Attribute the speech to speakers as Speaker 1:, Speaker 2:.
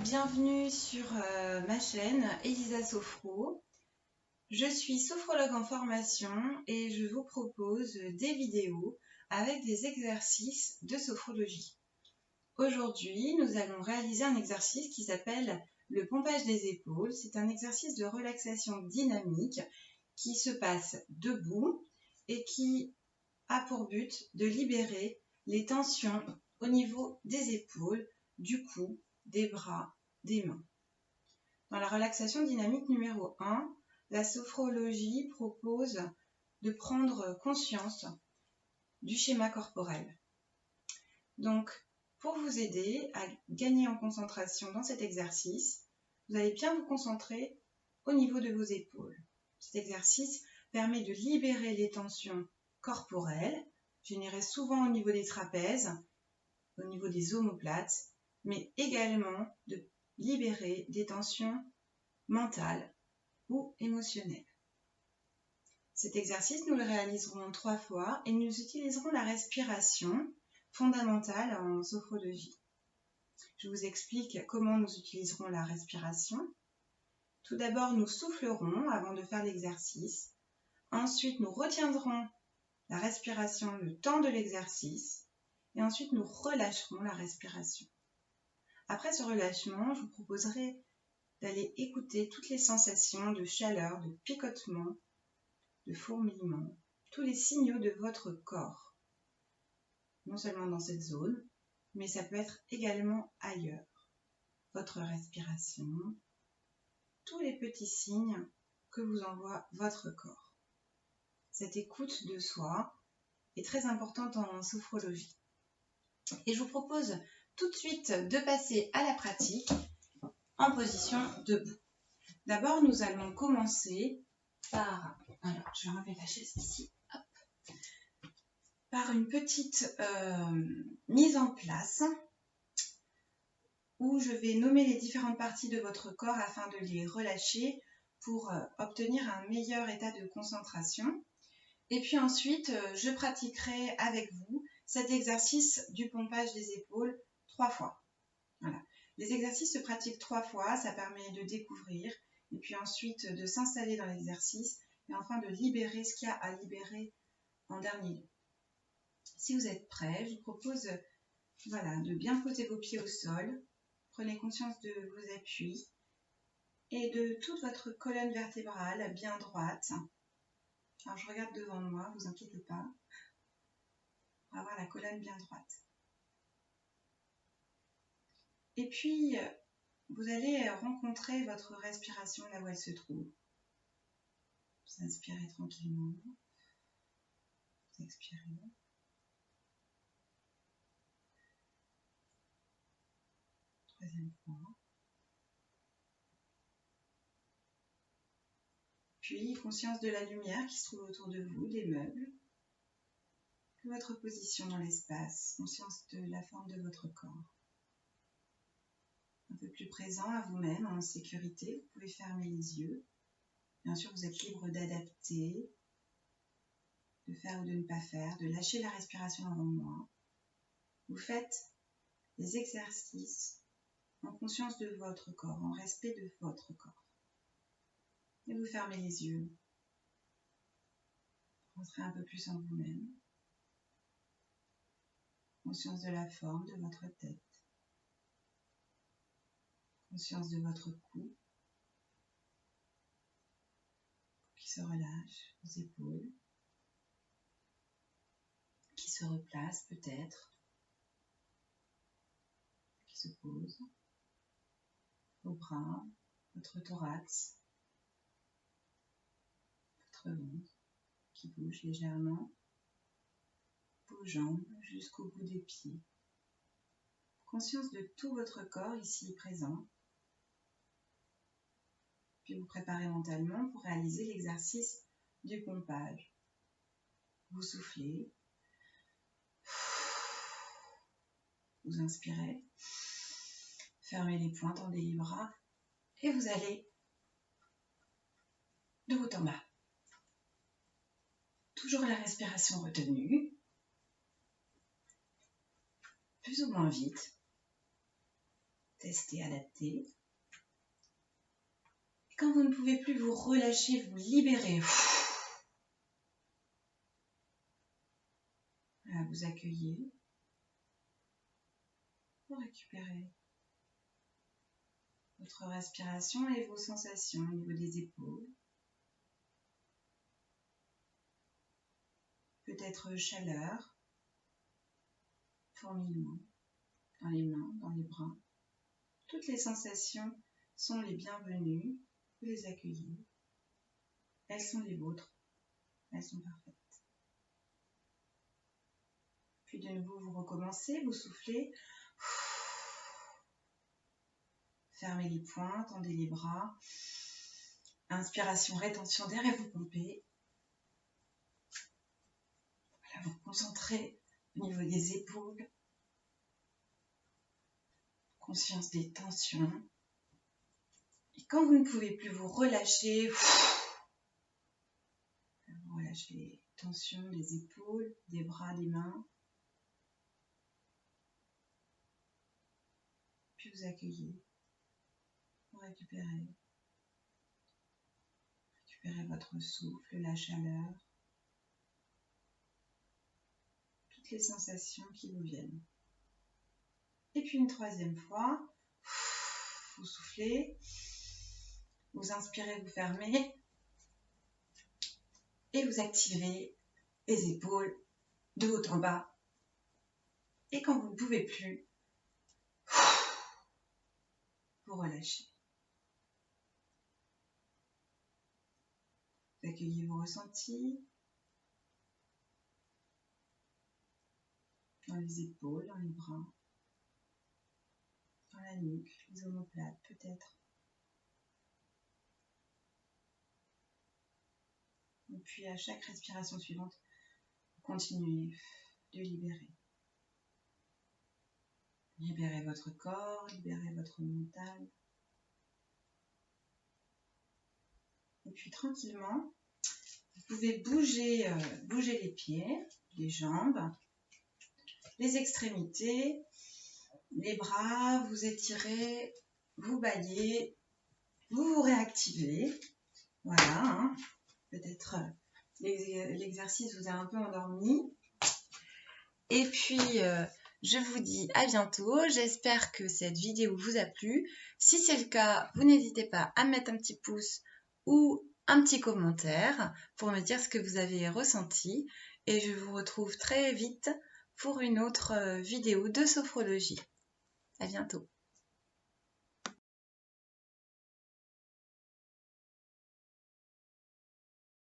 Speaker 1: bienvenue sur ma chaîne Elisa Sophro. Je suis sophrologue en formation et je vous propose des vidéos avec des exercices de sophrologie. Aujourd'hui, nous allons réaliser un exercice qui s'appelle le pompage des épaules. C'est un exercice de relaxation dynamique qui se passe debout et qui a pour but de libérer les tensions au niveau des épaules, du cou, des bras, des mains. Dans la relaxation dynamique numéro 1, la sophrologie propose de prendre conscience du schéma corporel. Donc, pour vous aider à gagner en concentration dans cet exercice, vous allez bien vous concentrer au niveau de vos épaules. Cet exercice permet de libérer les tensions corporelles, générées souvent au niveau des trapèzes, au niveau des omoplates, mais également de libérer des tensions mentales ou émotionnelles. Cet exercice, nous le réaliserons 3 fois et nous utiliserons la respiration fondamentale en sophrologie. Je vous explique comment nous utiliserons la respiration. Tout d'abord, nous soufflerons avant de faire l'exercice. Ensuite, nous retiendrons la respiration le temps de l'exercice. Et ensuite, nous relâcherons la respiration. Après ce relâchement, je vous proposerai d'aller écouter toutes les sensations de chaleur, de picotement, de fourmillement, tous les signaux de votre corps. Non seulement dans cette zone, mais ça peut être également ailleurs. Votre respiration, tous les petits signes que vous envoie votre corps. Cette écoute de soi est très importante en sophrologie. Et je vous propose tout de suite de passer à la pratique en position debout. D'abord, nous allons commencer par, alors je vais enlever la chaise ici, hop, par une petite mise en place où je vais nommer les différentes parties de votre corps afin de les relâcher pour obtenir un meilleur état de concentration. Et puis ensuite, je pratiquerai avec vous cet exercice du pompage des épaules 3 fois. Voilà. Les exercices se pratiquent 3 fois, ça permet de découvrir et puis ensuite de s'installer dans l'exercice et enfin de libérer ce qu'il y a à libérer en dernier lieu. Si vous êtes prêts, je vous propose de bien poser vos pieds au sol, prenez conscience de vos appuis et de toute votre colonne vertébrale bien droite. Alors je regarde devant moi, vous inquiétez pas, pour avoir la colonne bien droite. Et puis, vous allez rencontrer votre respiration là où elle se trouve. Vous inspirez tranquillement. Vous expirez. Troisième fois. Puis, conscience de la lumière qui se trouve autour de vous, des meubles, de votre position dans l'espace, conscience de la forme de votre corps. Un peu plus présent à vous-même, en sécurité, vous pouvez fermer les yeux. Bien sûr, vous êtes libre d'adapter, de faire ou de ne pas faire, de lâcher la respiration avant moi. Vous faites des exercices en conscience de votre corps, en respect de votre corps. Et vous fermez les yeux. Rentrez un peu plus en vous-même. Conscience de la forme de votre tête. Conscience de votre cou qui se relâche, vos épaules qui se replacent peut-être, qui se posent, vos bras, votre thorax, votre ventre qui bouge légèrement, vos jambes jusqu'au bout des pieds. Conscience de tout votre corps ici présent. Puis vous préparez mentalement pour réaliser l'exercice du pompage. Vous soufflez. Vous inspirez. Fermez les poings, tendez les bras. Et vous allez de haut en bas. Toujours la respiration retenue. Plus ou moins vite. tester, adapter. Et quand vous ne pouvez plus, vous relâchez, vous libérez. Voilà, vous accueillez. Vous récupérez votre respiration et vos sensations au niveau des épaules. Peut-être chaleur, fourmillement, dans les mains, dans les bras. Toutes les sensations sont les bienvenues, vous les accueillez. Elles sont les vôtres, elles sont parfaites. Puis de nouveau, vous recommencez, vous soufflez. Fermez les poings, tendez les bras. Inspiration, rétention d'air et vous pompez. Voilà, vous concentrez au niveau des épaules. Conscience des tensions. Et quand vous ne pouvez plus, vous relâchez. Vous relâchez les tensions des épaules, des bras, des mains. Puis vous accueillez. Vous récupérez. Récupérez votre souffle, la chaleur. Toutes les sensations qui vous viennent. Et puis une troisième fois, vous soufflez, vous inspirez, vous fermez et vous activez les épaules de haut en bas. Et quand vous ne pouvez plus, vous relâchez. Vous accueillez vos ressentis dans les épaules, dans les bras, dans la nuque, les omoplates peut-être. Et puis à chaque respiration suivante, vous continuez de libérer. Libérez votre corps, libérez votre mental. Et puis tranquillement, vous pouvez bouger les pieds, les jambes, les extrémités, les bras, vous étirez, vous baillez, vous vous réactivez. Voilà, peut-être l'exercice vous a un peu endormi. Et puis, je vous dis à bientôt. J'espère que cette vidéo vous a plu. Si c'est le cas, vous n'hésitez pas à mettre un petit pouce ou un petit commentaire pour me dire ce que vous avez ressenti. Et je vous retrouve très vite pour une autre vidéo de sophrologie. À bientôt.